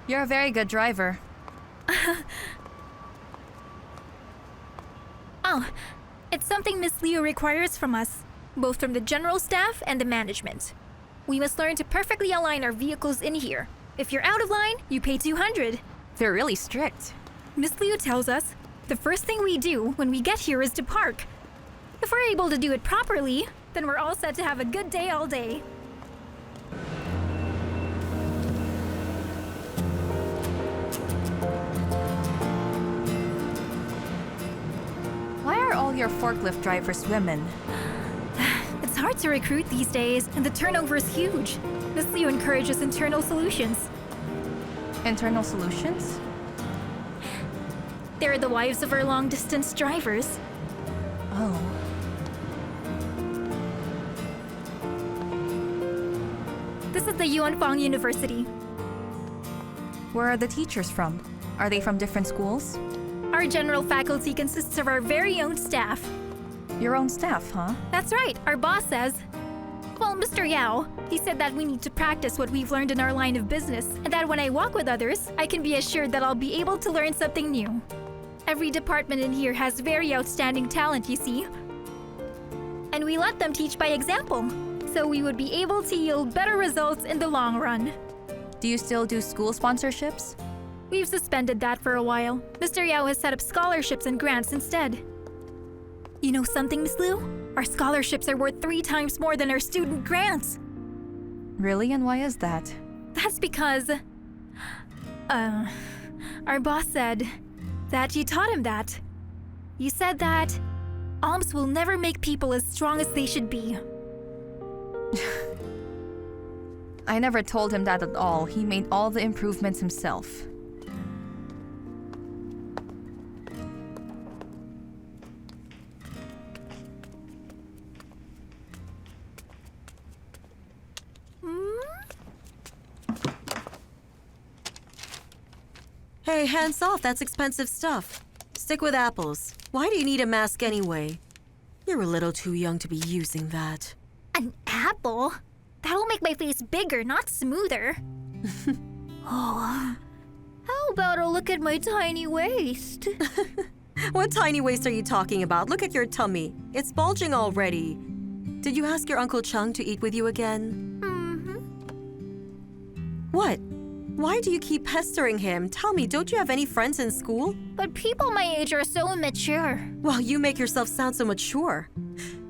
You're a very good driver. Oh, it's something Miss Liu requires from us, both from the general staff and the management. We must learn to perfectly align our vehicles in here. If you're out of line, you pay 200. They're really strict. Miss Liu tells us the first thing we do when we get here is to park. If we're able to do it properly, then we're all set to have a good day all day. Why are all your forklift drivers women? It's hard to recruit these days, and the turnover is huge. Miss Liu encourages internal solutions. Internal solutions? They're the wives of our long-distance drivers. Oh. This is the Yuan University. Where are the teachers from? Are they from different schools? Our general faculty consists of our very own staff. Your own staff, huh? That's right, our boss says. Well, Mr. Yao, he said that we need to practice what we've learned in our line of business, and that when I walk with others, I can be assured that I'll be able to learn something new. Every department in here has very outstanding talent, you see. And we let them teach by example, so we would be able to yield better results in the long run. Do you still do school sponsorships? We've suspended that for a while. Mr. Yao has set up scholarships and grants instead. You know something, Miss Liu? Our scholarships are worth 3 times more than our student grants. Really? And why is that? That's because... our boss said that you taught him that. You said that alms will never make people as strong as they should be. I never told him that at all. He made all the improvements himself. Hey, hands off, that's expensive stuff. Stick with apples. Why do you need a mask anyway? You're a little too young to be using that. An apple? That'll make my face bigger, not smoother. Oh, how about a look at my tiny waist? What tiny waist are you talking about? Look at your tummy. It's bulging already. Did you ask your Uncle Chung to eat with you again? Mm-hmm. What? Why do you keep pestering him? Tell me, don't you have any friends in school? But people my age are so immature. Well, you make yourself sound so mature.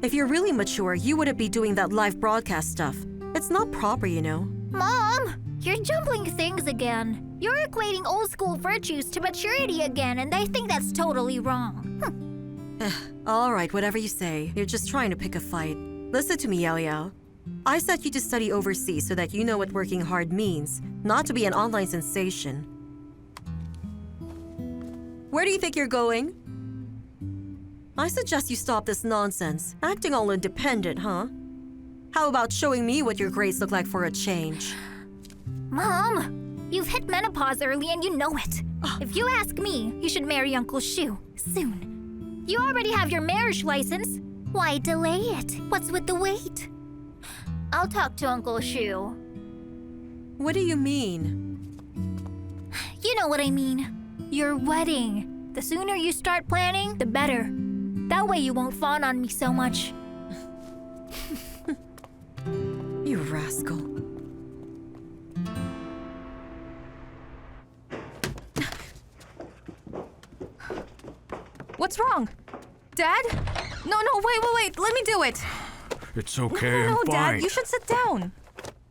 If you're really mature, you wouldn't be doing that live broadcast stuff. It's not proper, you know. Mom, you're jumbling things again. You're equating old school virtues to maturity again, and I think that's totally wrong. All right, whatever you say. You're just trying to pick a fight. Listen to me, Yao Yao. I sent you to study overseas so that you know what working hard means, not to be an online sensation. Where do you think you're going? I suggest you stop this nonsense, acting all independent, huh? How about showing me what your grades look like for a change? Mom, you've hit menopause early and you know it. If you ask me, you should marry Uncle Shu soon. You already have your marriage license. Why delay it? What's with the wait? I'll talk to Uncle Shu. What do you mean? You know what I mean. Your wedding. The sooner you start planning, the better. That way you won't fawn on me so much. You rascal. What's wrong? Dad? No, wait, let me do it. It's okay, No, I'm fine. Dad, you should sit down.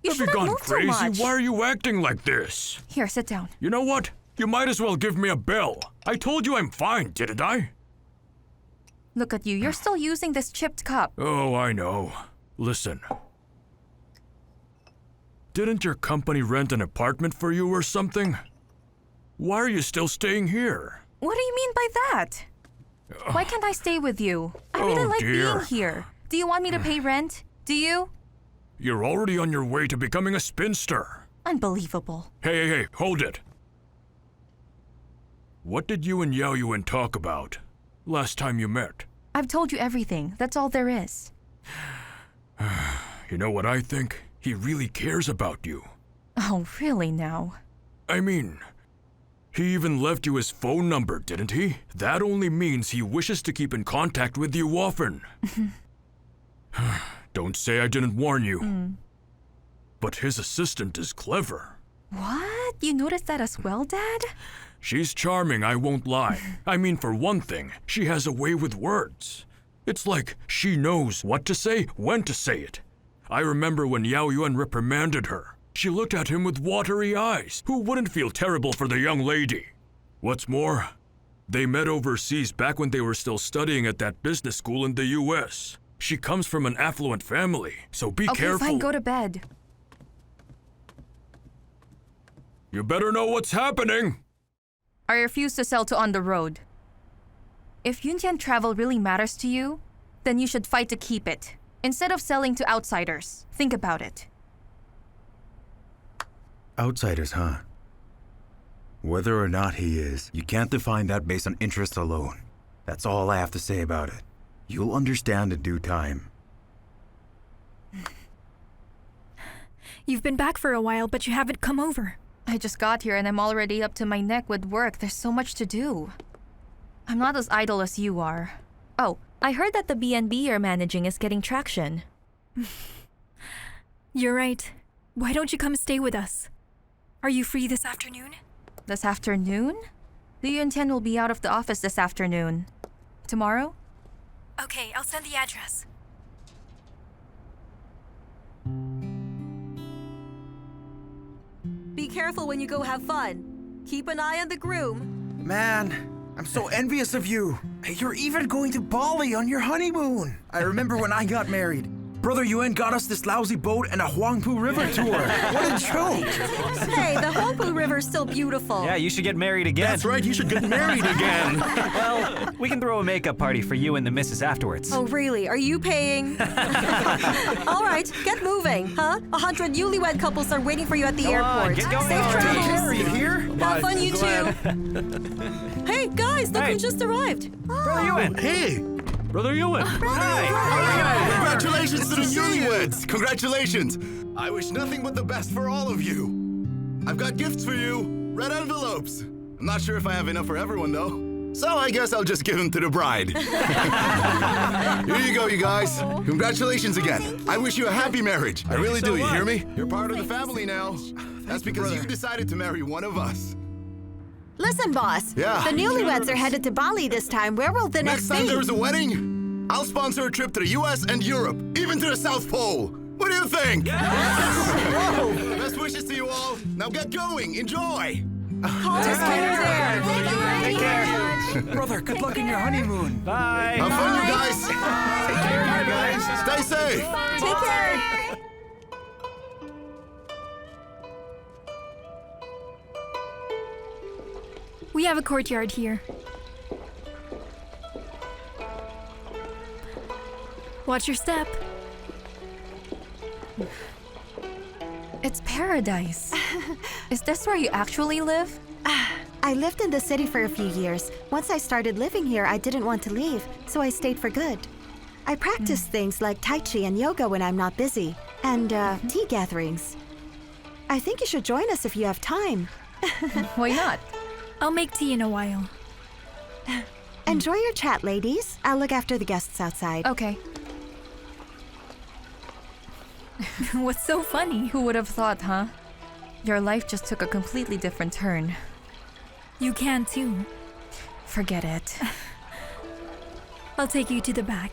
You Have you shouldn't gone move crazy? too much. Why are you acting like this? Here, sit down. You know what? You might as well give me a bell. I told you I'm fine, didn't I? Look at you, you're still using this chipped cup. Oh, I know. Listen. Didn't your company rent an apartment for you or something? Why are you still staying here? What do you mean by that? Why can't I stay with you? I really like dear. being here. Do you want me to pay rent? Do you? You're already on your way to becoming a spinster. Unbelievable. Hey, hold it. What did you and Yao Yuan talk about last time you met? I've told you everything. That's all there is. You know what I think? He really cares about you. Oh, really now? I mean, he even left you his phone number, didn't he? That only means he wishes to keep in contact with you often. Don't say I didn't warn you. But his assistant is clever. What? You noticed that as well, Dad? She's charming, I won't lie. I mean, for one thing, she has a way with words. It's like she knows what to say, when to say it. I remember when Yao Yuan reprimanded her. She looked at him with watery eyes. Who wouldn't feel terrible for the young lady? What's more, they met overseas back when they were still studying at that business school in the US. She comes from an affluent family, so be careful. Okay, fine, go to bed. You better know what's happening. I refuse to sell to On the Road. If Yun Tian travel really matters to you, then you should fight to keep it, instead of selling to outsiders. Think about it. Outsiders, huh? Whether or not he is, you can't define that based on interest alone. That's all I have to say about it. You'll understand in due time. You've been back for a while, but you haven't come over. I just got here and I'm already up to my neck with work. There's so much to do. I'm not as idle as you are. Oh, I heard that the B&B you're managing is getting traction. You're right. Why don't you come stay with us? Are you free this afternoon? This afternoon? Liu Yun Tian will be out of the office this afternoon. Tomorrow? Okay, I'll send the address. Be careful when you go have fun. Keep an eye on the groom. Man, I'm so envious of you. You're even going to Bali on your honeymoon. I remember when I got married. Brother Yuan got us this lousy boat and a Huangpu River tour. What a joke! Hey, the Huangpu River's still beautiful. Yeah, you should get married again. That's right, you should get married again. Well, we can throw a makeup party for you and the missus afterwards. Oh, really? Are you paying? All right, get moving, huh? 100 newlywed couples are waiting for you at the airport. Get going. Safe Take travels. care, you hear? Have fun, you two. Hey, guys, look Hey. who just arrived. Brother Yuan! Hey, Brother Yuan! Hi! congratulations to the newlyweds! Congratulations! I wish nothing but the best for all of you. I've got gifts for you, red envelopes. I'm not sure if I have enough for everyone though. So I guess I'll just give them to the bride. Here you go, you guys. Congratulations again. I wish you a happy marriage. I really do, you hear me? You're part of the family now. That's because you decided to marry one of us. Listen, boss. Yeah. The newlyweds are headed to Bali this time. Where will the Next next time be? there's a wedding, I'll sponsor a trip to the US and Europe, even to the South Pole. What do you think? Best wishes to you all. Now get going. Enjoy. Take care! Brother, good luck in your honeymoon. Bye! Have fun, you guys. Take care, you guys! Stay safe. Take care. We have a courtyard here. Watch your step. It's paradise. Is this where you actually live? I lived in the city for a few years. Once I started living here, I didn't want to leave, so I stayed for good. I practice things like Tai Chi and yoga when I'm not busy, and tea gatherings. I think you should join us if you have time. Why not? I'll make tea in a while. Enjoy your chat, ladies. I'll look after the guests outside. Okay. What's so funny? Who would have thought, huh? Your life just took a completely different turn. You can too. Forget it. I'll take you to the back.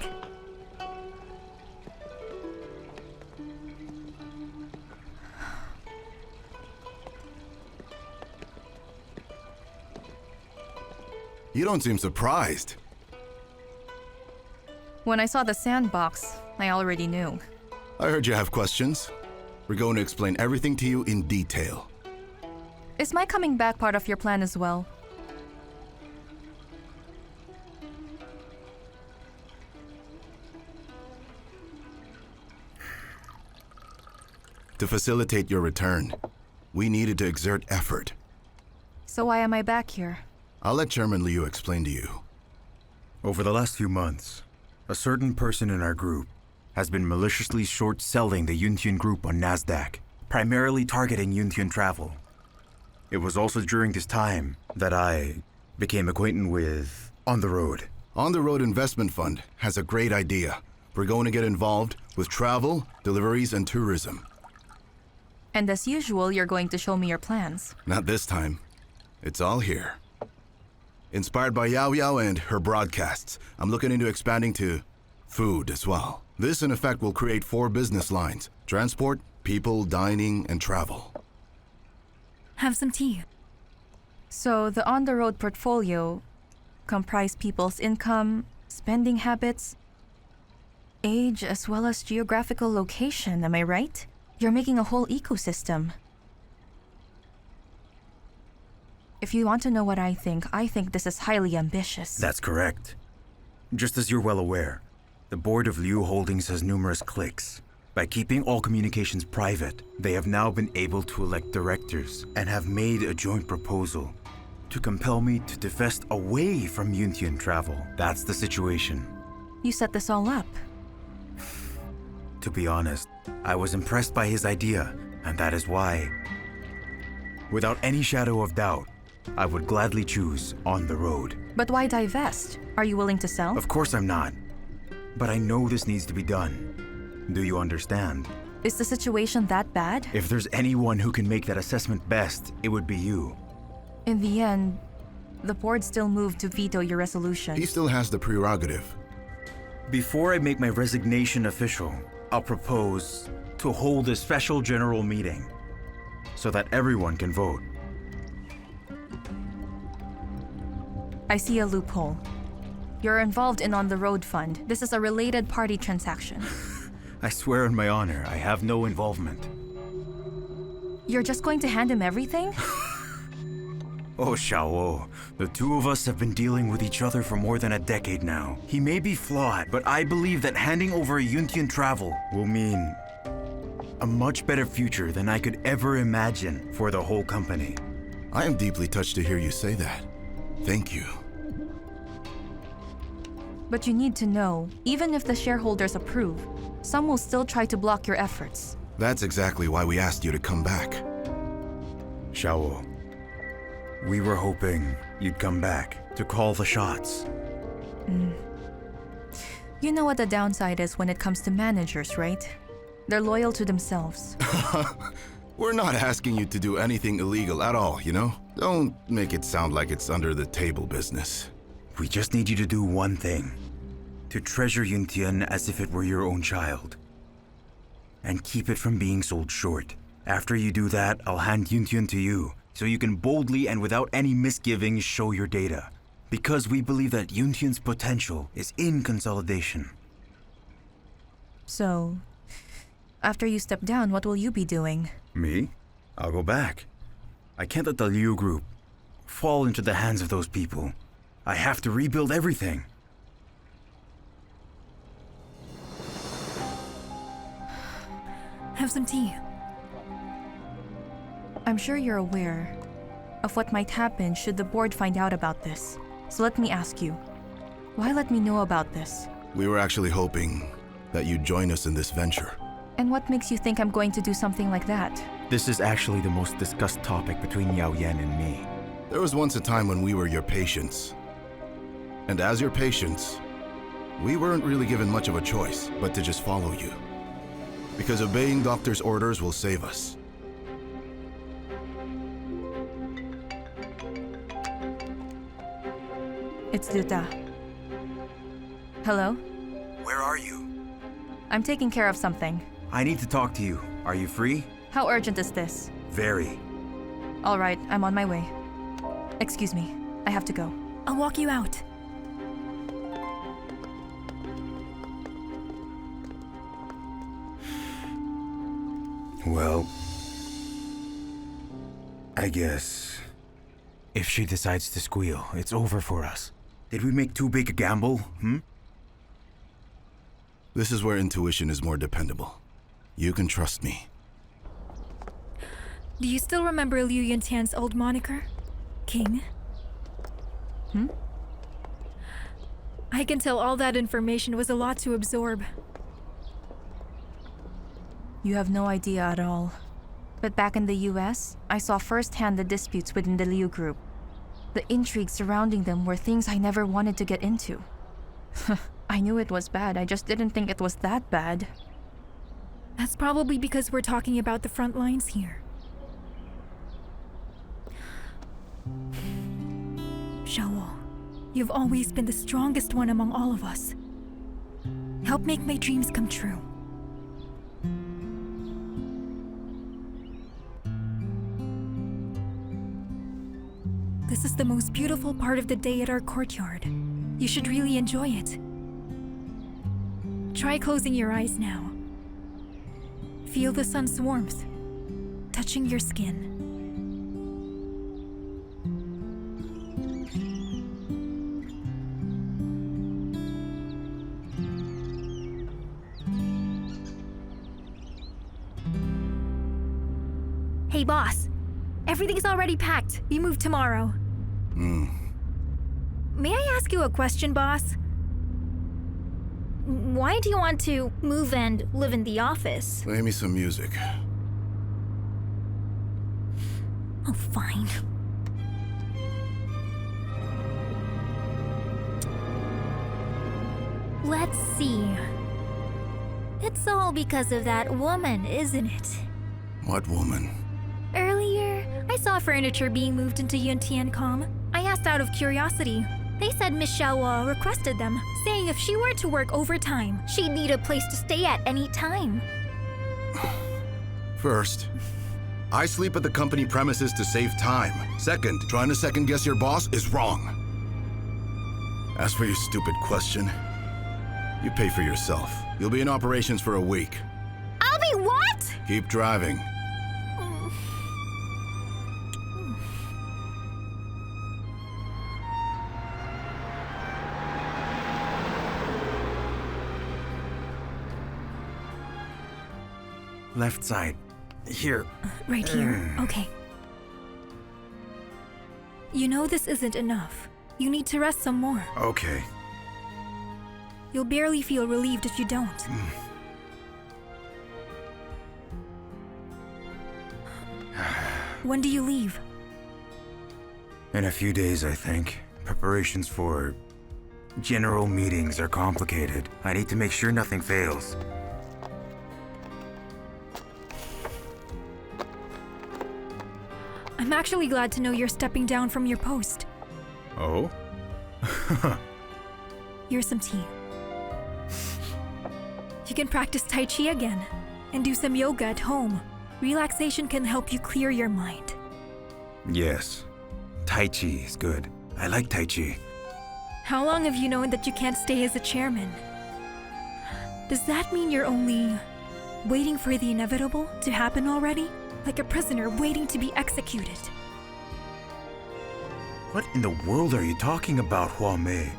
You don't seem surprised. When I saw the sandbox, I already knew. I heard you have questions. We're going to explain everything to you in detail. Is my coming back part of your plan as well? To facilitate your return, we needed to exert effort. So why am I back here? I'll let Chairman Liu explain to you. Over the last few months, a certain person in our group has been maliciously short-selling the Yun Tian Group on NASDAQ, primarily targeting Yun Tian travel. It was also during this time that I became acquainted with On the Road. On the Road Investment Fund has a great idea. We're going to get involved with travel, deliveries, and tourism. And as usual, you're going to show me your plans. Not this time. It's all here. Inspired by Yao Yuan and her broadcasts, I'm looking into expanding to food as well. This, in effect, will create 4 business lines: transport, people, dining, and travel. Have some tea. So the on-the-road portfolio comprise people's income, spending habits, age, as well as geographical location, am I right? You're making a whole ecosystem. If you want to know what I think this is highly ambitious. That's correct. Just as you're well aware, the board of Liu Holdings has numerous cliques. By keeping all communications private, they have now been able to elect directors and have made a joint proposal to compel me to divest away from Yun Tian travel. That's the situation. You set this all up. To be honest, I was impressed by his idea, and that is why, without any shadow of doubt, I would gladly choose On the Road. But why divest? Are you willing to sell? Of course I'm not. But I know this needs to be done. Do you understand? Is the situation that bad? If there's anyone who can make that assessment best, it would be you. In the end, the board still moved to veto your resolution. He still has the prerogative. Before I make my resignation official, I'll propose to hold a special general meeting so that everyone can vote. I see a loophole. You're involved in On the Road Fund. This is a related party transaction. I swear on my honor, I have no involvement. You're just going to hand him everything? Oh, Xiao'ou, the two of us have been dealing with each other for more than a decade now. He may be flawed, but I believe that handing over Yun Tian travel will mean a much better future than I could ever imagine for the whole company. I am deeply touched to hear you say that. Thank you. But you need to know, even if the shareholders approve, some will still try to block your efforts. That's exactly why we asked you to come back. Xiao'ou, we were hoping you'd come back to call the shots. You know what the downside is when it comes to managers, right? They're loyal to themselves. We're not asking you to do anything illegal at all, you know? Don't make it sound like it's under the table business. We just need you to do one thing. To treasure Yun Tian as if it were your own child. And keep it from being sold short. After you do that, I'll hand Yun Tian to you, so you can boldly and without any misgivings show your data. Because we believe that Yun Tian's potential is in consolidation. So, after you step down, what will you be doing? Me? I'll go back. I can't let the Liu group fall into the hands of those people. I have to rebuild everything. Have some tea. I'm sure you're aware of what might happen should the board find out about this. So let me ask you, why let me know about this? We were actually hoping that you'd join us in this venture. And what makes you think I'm going to do something like that? This is actually the most discussed topic between Yao Yuan and me. There was once a time when we were your patients. And as your patients, we weren't really given much of a choice but to just follow you. Because obeying doctor's orders will save us. It's Duta. Hello? Where are you? I'm taking care of something. I need to talk to you. Are you free? How urgent is this? Very. All right, I'm on my way. Excuse me, I have to go. I'll walk you out. Well, I guess if she decides to squeal, it's over for us. Did we make too big a gamble, This is where intuition is more dependable. You can trust me. Do you still remember Liu Yun Tian's old moniker? King? I can tell all that information was a lot to absorb. You have no idea at all. But back in the US, I saw firsthand the disputes within the Liu group. The intrigue surrounding them were things I never wanted to get into. I knew it was bad, I just didn't think it was that bad. That's probably because we're talking about the front lines here. Xiao'ou, you've always been the strongest one among all of us. Help make my dreams come true. This is the most beautiful part of the day at our courtyard. You should really enjoy it. Try closing your eyes now. Feel the sun's warmth touching your skin. Hey boss, everything's already packed. You move tomorrow. May I ask you a question, boss? Why do you want to move and live in the office? Play me some music. Oh, fine. Let's see. It's all because of that woman, isn't it? What woman? Earlier, I saw furniture being moved into Yun Tian. I asked out of curiosity. They said Miss Xiao'ou requested them, saying if she were to work overtime, she'd need a place to stay at any time. First, I sleep at the company premises to save time. Second, trying to second-guess your boss is wrong. As for your stupid question, you pay for yourself. You'll be in operations for a week. I'll be what? Keep driving. Left side. Here. Right here. Okay. You know this isn't enough. You need to rest some more. Okay. You'll barely feel relieved if you don't. When do you leave? In a few days, I think. Preparations for general meetings are complicated. I need to make sure nothing fails. I'm actually glad to know you're stepping down from your post. Oh? Here's some tea. You can practice Tai Chi again and do some yoga at home. Relaxation can help you clear your mind. Yes. Tai Chi is good. I like Tai Chi. How long have you known that you can't stay as a chairman? Does that mean you're only waiting for the inevitable to happen already? Like a prisoner waiting to be executed. What in the world are you talking about, Hua Mei?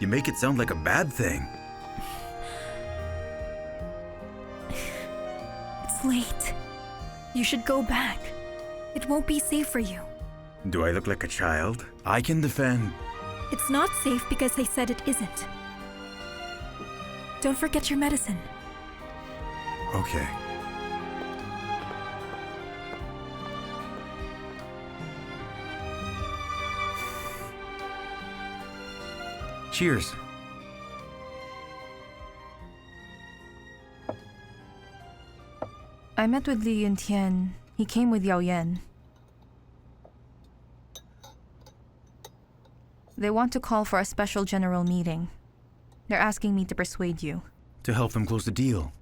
You make it sound like a bad thing. It's late. You should go back. It won't be safe for you. Do I look like a child? I can defend. It's not safe because I said it isn't. Don't forget your medicine. Okay. Cheers. I met with Liu Yun Tian. He came with Yao Yuan. They want to call for a special general meeting. They're asking me to persuade you. To help them close the deal.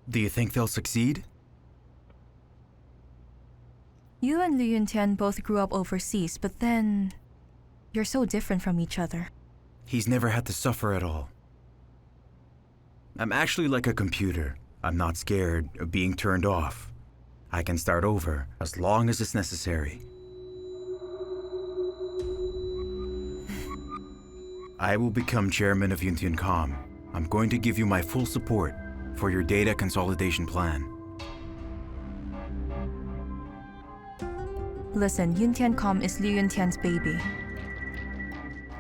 Do you think they'll succeed? You and Liu Yun Tian both grew up overseas, but then you're so different from each other. He's never had to suffer at all. I'm actually like a computer. I'm not scared of being turned off. I can start over as long as it's necessary. I will become chairman of Yun Tian. I'm going to give you my full support for your data consolidation plan. Listen, Yun Tian is Liu Yun Tian's baby.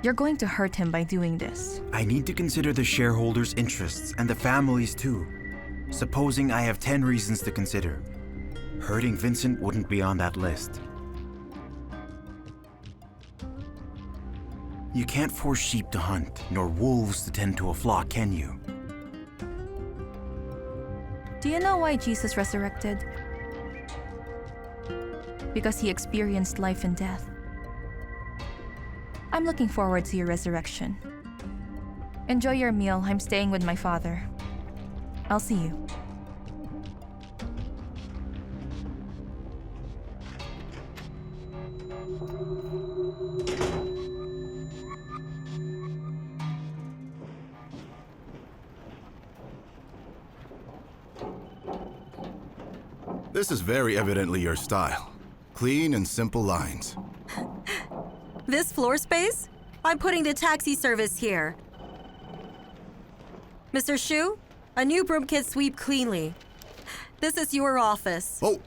You're going to hurt him by doing this. I need to consider the shareholders' interests and the families too. Supposing I have 10 reasons to consider. Hurting Vincent wouldn't be on that list. You can't force sheep to hunt, nor wolves to tend to a flock, can you? Do you know why Jesus resurrected? Because he experienced life and death. I'm looking forward to your resurrection. Enjoy your meal. I'm staying with my father. I'll see you. This is very evidently your style. Clean and simple lines. This floor space? I'm putting the taxi service here. Mr. Shu, a new broom can sweep cleanly. This is your office. Oh!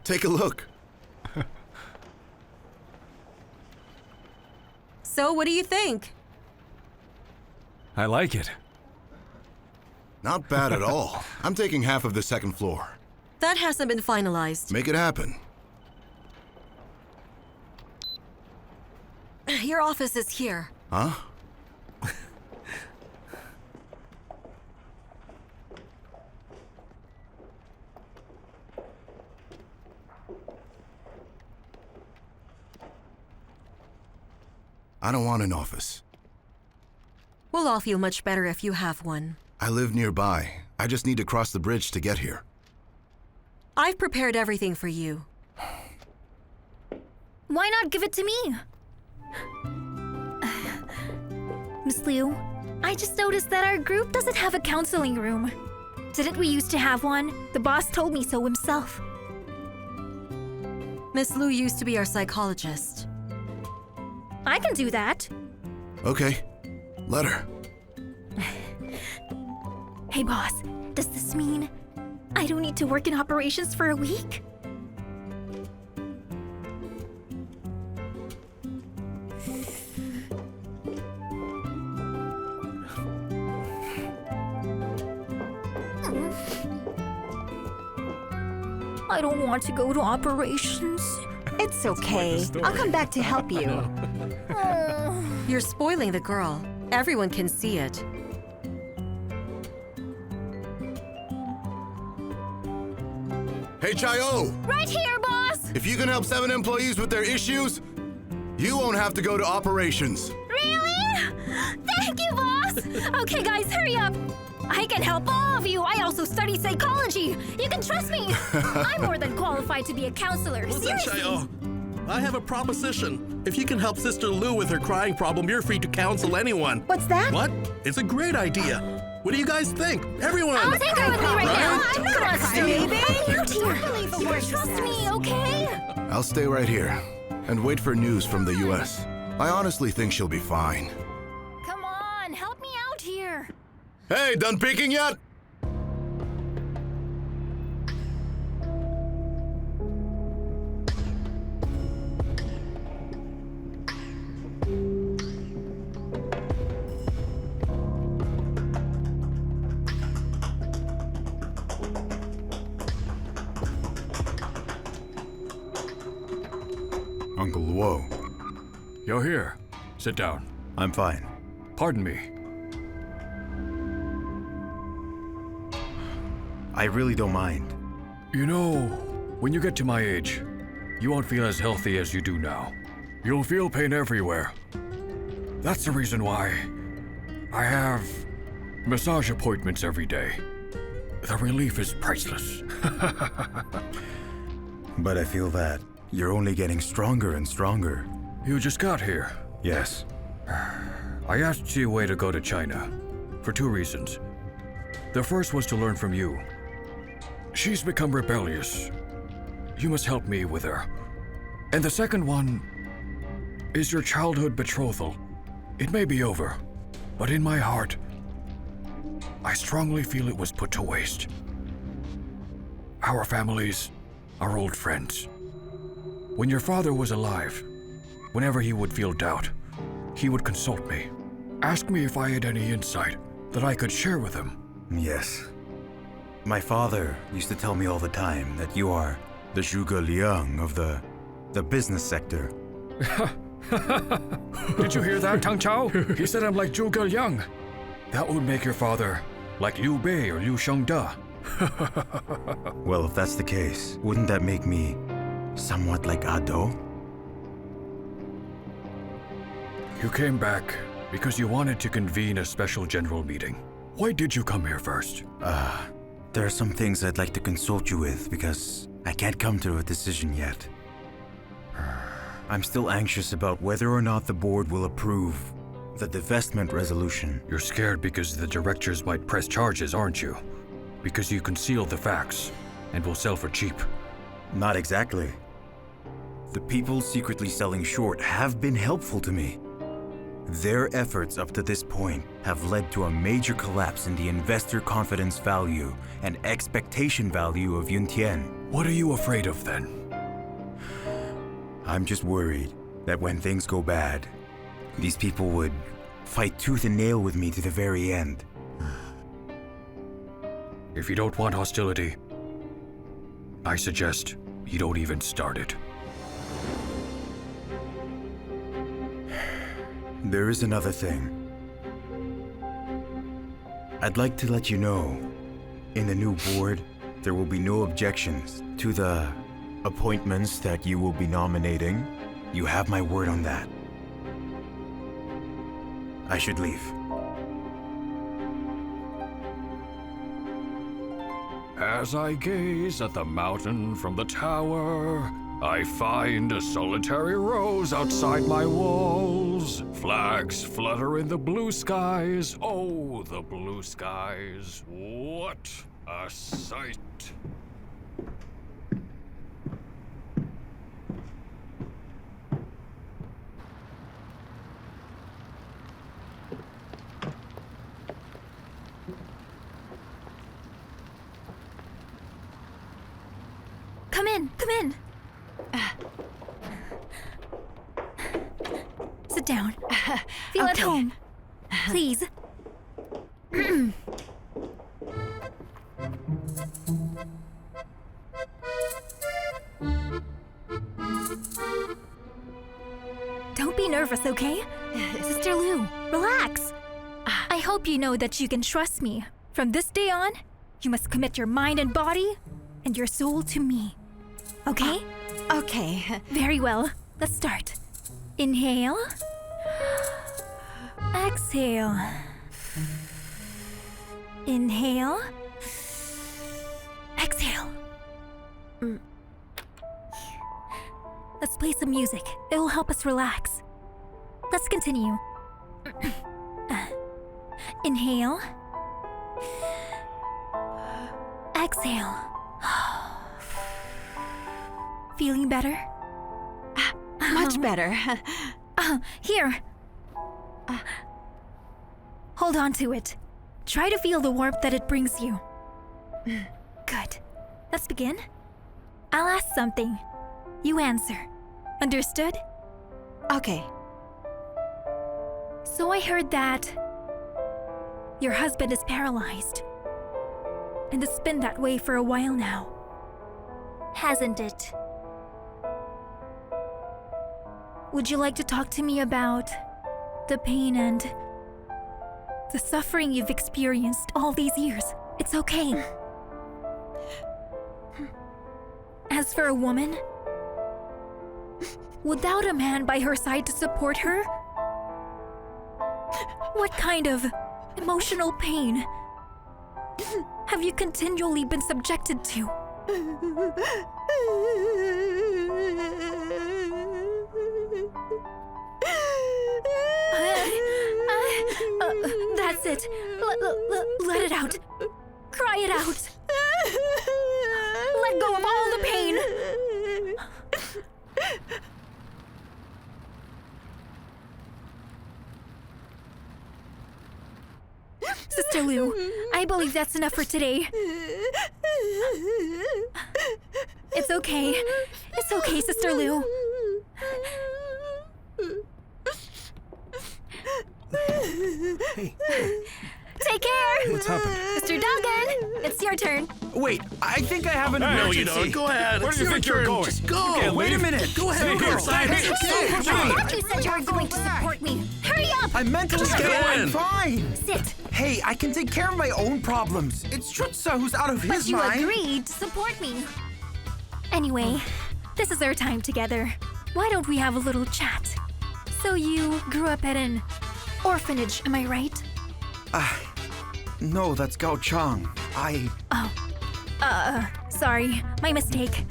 Take a look. So, what do you think? I like it. Not bad at all. I'm taking half of the second floor. That hasn't been finalized. Make it happen. Your office is here. Huh? I don't want an office. We'll all feel much better if you have one. I live nearby. I just need to cross the bridge to get here. I've prepared everything for you. Why not give it to me? Miss Liu, I just noticed that our group doesn't have a counseling room. Didn't we used to have one? The boss told me so himself. Miss Lu used to be our psychologist. I can do that. Okay. Let her. Hey boss, does this mean I don't need to work in operations for a week? I don't want to go to operations. It's okay. I'll come back to help you. You're spoiling the girl. Everyone can see it. Hey, Xiao'ou! Right here, boss! If you can help 7 employees with their issues, you won't have to go to operations. Really? Thank you, boss! Okay, guys, hurry up! I can help all of you! I also study psychology! You can trust me! I'm more than qualified to be a counselor. Listen, Seriously! Xiao'ou, I have a proposition. If you can help Sister Lu with her crying problem, you're free to counsel anyone. What's that? What? It's a great idea. What do you guys think? Everyone! I'll take her with me right now! I'm not Come on, crying, Stu. baby. Help me out Don't believe a word here! she Trust says. me, okay? I'll stay right here and wait for news from the US. I honestly think she'll be fine. Come on, help me out here! Hey, done peeking yet? Uncle Luo. You're here. Sit down. I'm fine. Pardon me. I really don't mind. You know, when you get to my age, you won't feel as healthy as you do now. You'll feel pain everywhere. That's the reason why I have massage appointments every day. The relief is priceless. But I feel that you're only getting stronger and stronger. You just got here. Yes. I asked Tian Hui to go to China for 2 reasons. The first was to learn from you. She's become rebellious. You must help me with her. And the second one is your childhood betrothal. It may be over, but in my heart, I strongly feel it was put to waste. Our families are old friends. When your father was alive, whenever he would feel doubt, he would consult me, ask me if I had any insight that I could share with him. Yes. My father used to tell me all the time that you are the Zhuge Liang of the business sector. Did you hear that, Tang Chao? He said I'm like Zhuge Liang. That would make your father like Liu Bei or Liu Xiao'ou. Well, if that's the case, wouldn't that make me somewhat like Ado? You came back because you wanted to convene a special general meeting. Why did you come here first? There are some things I'd like to consult you with because I can't come to a decision yet. I'm still anxious about whether or not the board will approve the divestment resolution. You're scared because the directors might press charges, aren't you? Because you conceal the facts and will sell for cheap. Not exactly. The people secretly selling short have been helpful to me. Their efforts up to this point have led to a major collapse in the investor confidence value and expectation value of Yun Tian. What are you afraid of then? I'm just worried that when things go bad, these people would fight tooth and nail with me to the very end. If you don't want hostility, I suggest you don't even start it. There is another thing. I'd like to let you know, in the new board, there will be no objections to the appointments that you will be nominating. You have my word on that. I should leave. As I gaze at the mountain from the tower, I find a solitary rose outside my walls. Flags flutter in the blue skies. Oh, the blue skies. What a sight. Come in, come in. Sit down. Feel at home. Please. Don't be nervous, okay? Sister Lu, relax. I hope you know that you can trust me. From this day on, you must commit your mind and body and your soul to me. Okay? Okay. Very well. Let's start. Inhale. Exhale. Inhale. Exhale. Let's play some music. It will help us relax. Let's continue. Inhale. Exhale. Feeling better? Much better. Here. Hold on to it. Try to feel the warmth that it brings you. Good. Let's begin. I'll ask something. You answer. Understood? Okay. So I heard that your husband is paralyzed. And it's been that way for a while now. Hasn't it? Would you like to talk to me about the pain and the suffering you've experienced all these years? It's okay. As for a woman, without a man by her side to support her, what kind of emotional pain have you continually been subjected to? That's it. Let it out. Cry it out. Let go of all the pain. Sister Lu, I believe that's enough for today. It's okay. It's okay, Sister Lu. Hey. Take care! What's happened? Mr. Duggan! It's your turn. Wait, I think I have an No, emergency. you don't. Go ahead. Where It's do you your think you're turn. going? Just go. You can't Wait a leave. minute. Go ahead. Stay Go. here. Hey, I hey, thought you said you were going to support me. Hurry up! I meant to Just get get I'm in. fine. Sit. Hey, I can take care of my own problems. It's Trutsa who's out of But his you mind. agreed to support me. Anyway, this is our time together. Why don't we have a little chat? So you grew up at an orphanage, am I right? No, that's Gao Chang. Sorry, my mistake.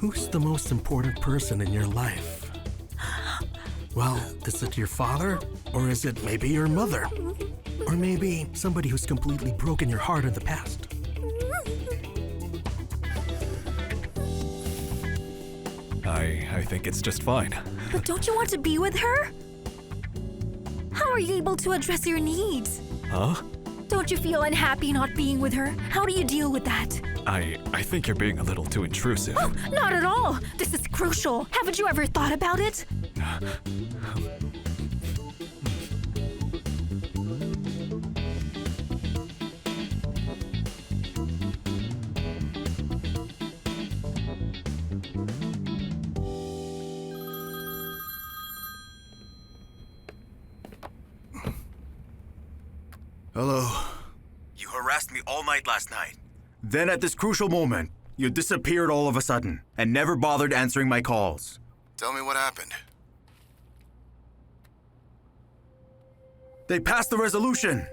Who's the most important person in your life? Well, is it your father? Or is it maybe your mother? Or maybe somebody who's completely broken your heart in the past? I think it's just fine. But don't you want to be with her? How are you able to address your needs? Huh? Don't you feel unhappy not being with her? How do you deal with that? I think you're being a little too intrusive. Oh, not at all! This is crucial. Haven't you ever thought about it? Hello. You harassed me all night last night. Then at this crucial moment, you disappeared all of a sudden and never bothered answering my calls. Tell me what happened. They passed the resolution.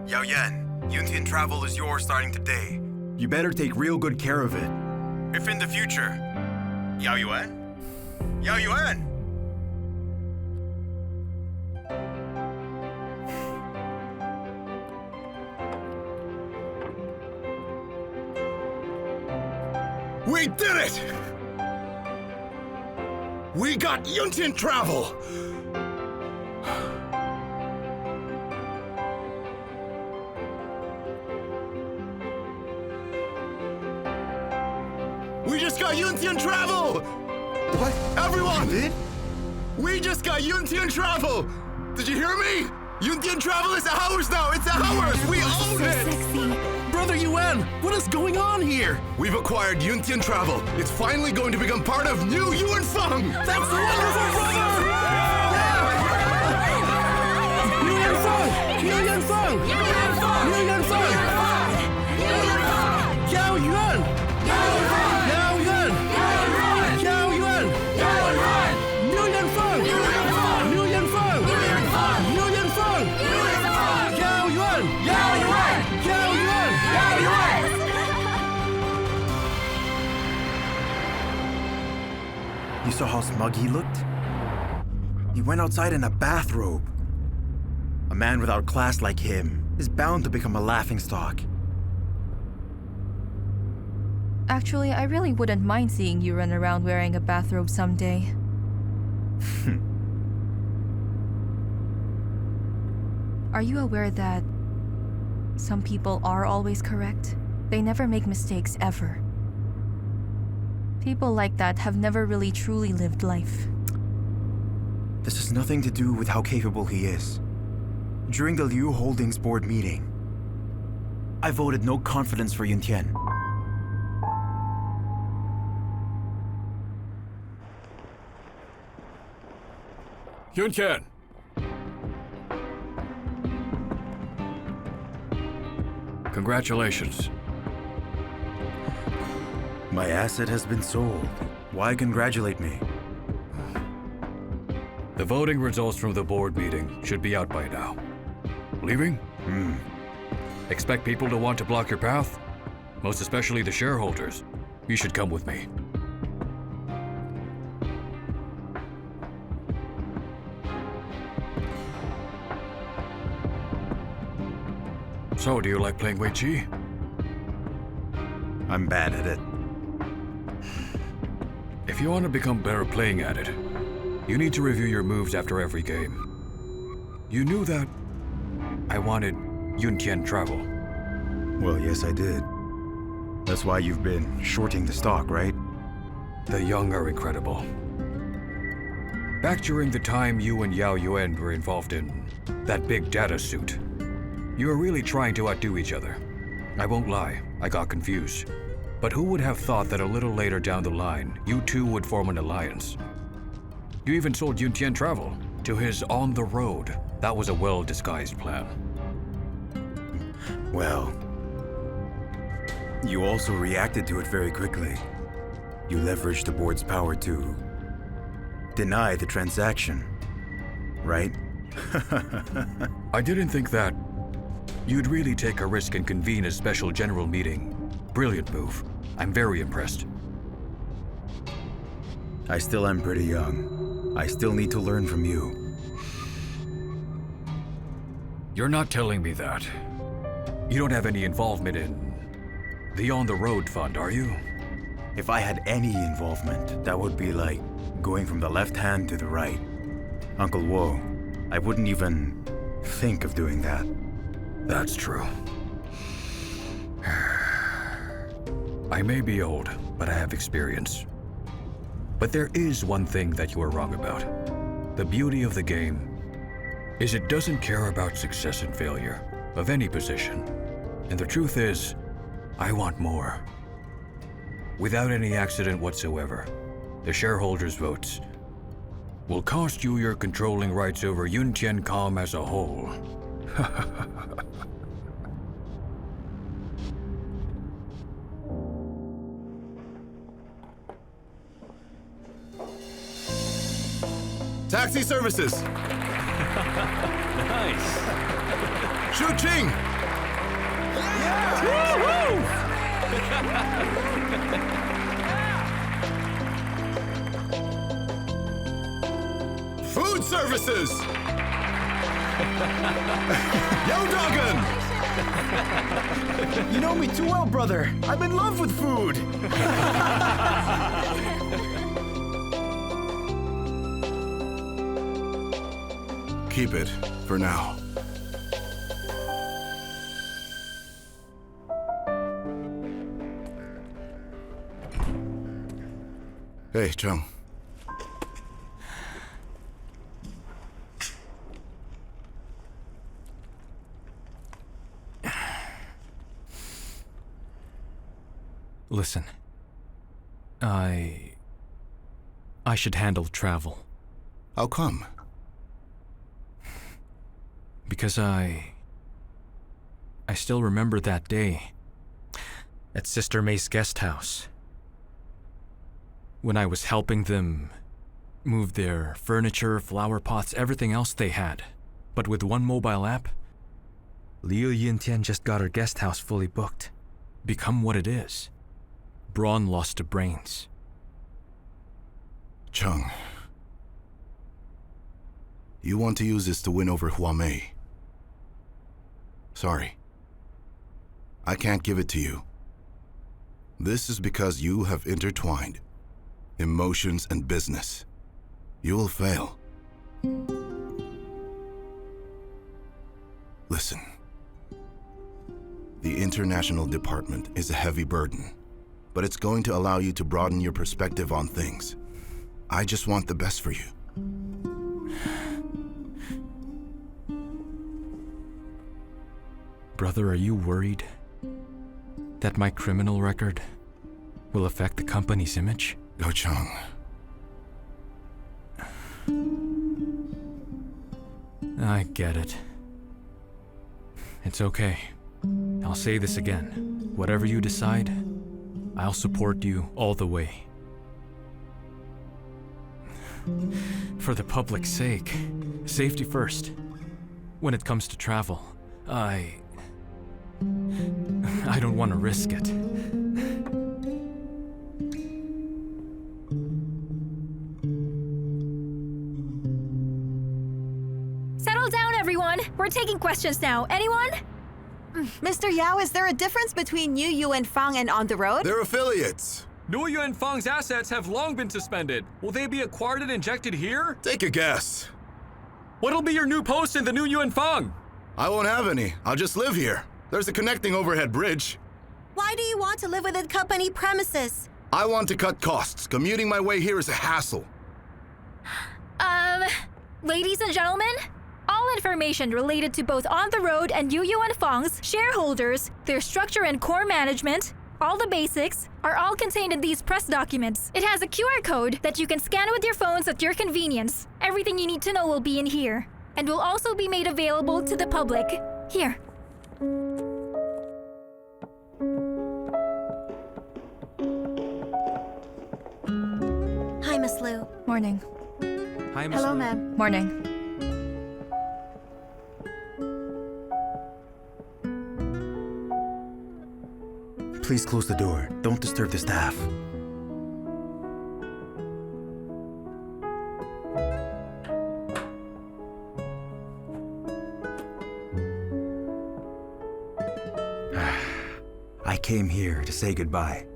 Yao Yuan, Yun Tian travel is yours starting today. You better take real good care of it. If in the future, Yao Yuan? Yao Yuan! We did it! We got Yun Tian travel! We just got Yun Tian travel! What? Everyone! You did? We just got Yun Tian travel! Did you hear me? Yun Tian travel is ours now! It's ours! We own So it! sexy. Brother Yuan, what is going on here? We've acquired Yun Tian travel. It's finally going to become part of New Yuan Feng! That's wonderful, brother! Liu Yun Feng! Liu Yun Feng! Liu Yun Feng! Yao Yuan! Yao Yuan! Yao Yuan! Liu Yun Feng! Liu Yun Feng! Liu Yun Feng! Yao Yuan! Yao Yuan! You saw how smug he looked? He went outside in a bathrobe. A man without class like him is bound to become a laughingstock. Actually, I really wouldn't mind seeing you run around wearing a bathrobe someday. Are you aware that some people are always correct? They never make mistakes ever. People like that have never really truly lived life. This has nothing to do with how capable he is. During the Liu Holdings board meeting, I voted no confidence for Yun Tian. Yun Tian! Congratulations. My asset has been sold. Why congratulate me? The voting results from the board meeting should be out by now. Leaving? Expect people to want to block your path? Most especially the shareholders. You should come with me. So, do you like playing Wei Chi? I'm bad at it. If you want to become better playing at it, you need to review your moves after every game. You knew that I wanted Yun Tian travel. Well, yes, I did. That's why you've been shorting the stock, right? The young are incredible. Back during the time you and Yao Yuan were involved in that big data suit, you were really trying to outdo each other. I won't lie, I got confused. But who would have thought that a little later down the line, you two would form an alliance? You even sold Yun Tian travel to his on the road. That was a well-disguised plan. Well, you also reacted to it very quickly. You leveraged the board's power to deny the transaction, right? I didn't think that you'd really take a risk and convene a special general meeting. Brilliant move. I'm very impressed. I still am pretty young. I still need to learn from you. You're not telling me that. You don't have any involvement in the On the Road fund, are you? If I had any involvement, that would be like going from the left hand to the right. Uncle Wo, I wouldn't even think of doing that. That's true. I may be old, but I have experience. But there is one thing that you are wrong about. The beauty of the game is it doesn't care about success and failure of any position. And the truth is, I want more. Without any accident whatsoever, the shareholders' votes will cost you your controlling rights over Yun Tian Com as a whole. Taxi services. Nice. Shu Ching. Food services. Yo Doggen. You know me too well, brother. I'm in love with food. Keep it for now. Hey, Chung. Listen, I should handle travel. How come? Because I still remember that day at Sister May's guest house when I was helping them move their furniture, flower pots, everything else they had. But with one mobile app, Liu Yun Tian just got her guest house fully booked. Become what it is. Brawn lost to brains. Chung, you want to use this to win over Hua Mei. Sorry. I can't give it to you. This is because you have intertwined emotions and business. You will fail. Listen. The international department is a heavy burden, but it's going to allow you to broaden your perspective on things. I just want the best for you. Brother, are you worried that my criminal record will affect the company's image? Go Chung. I get it. It's okay. I'll say this again. Whatever you decide, I'll support you all the way. For the public's sake, safety first. When it comes to travel, I don't want to risk it. Settle down, everyone. We're taking questions now. Anyone? Mr. Yao, is there a difference between Yu Yuan Fang and On the Road? They're affiliates. Lu Yun Fang's assets have long been suspended. Will they be acquired and injected here? Take a guess. What'll be your new post in the new Yuan Fang? I won't have any. I'll just live here. There's a connecting overhead bridge. Why do you want to live within company premises? I want to cut costs. Commuting my way here is a hassle. Ladies and gentlemen, all information related to both On the Road and Yu Yuan Fang's shareholders, their structure and core management, all the basics, are all contained in these press documents. It has a QR code that you can scan with your phones at your convenience. Everything you need to know will be in here, and will also be made available to the public. Here. Hi, Miss Lu. Morning. Hi, Miss Hello, Lu. ma'am. Morning. Please close the door. Don't disturb the staff. I came here to say goodbye.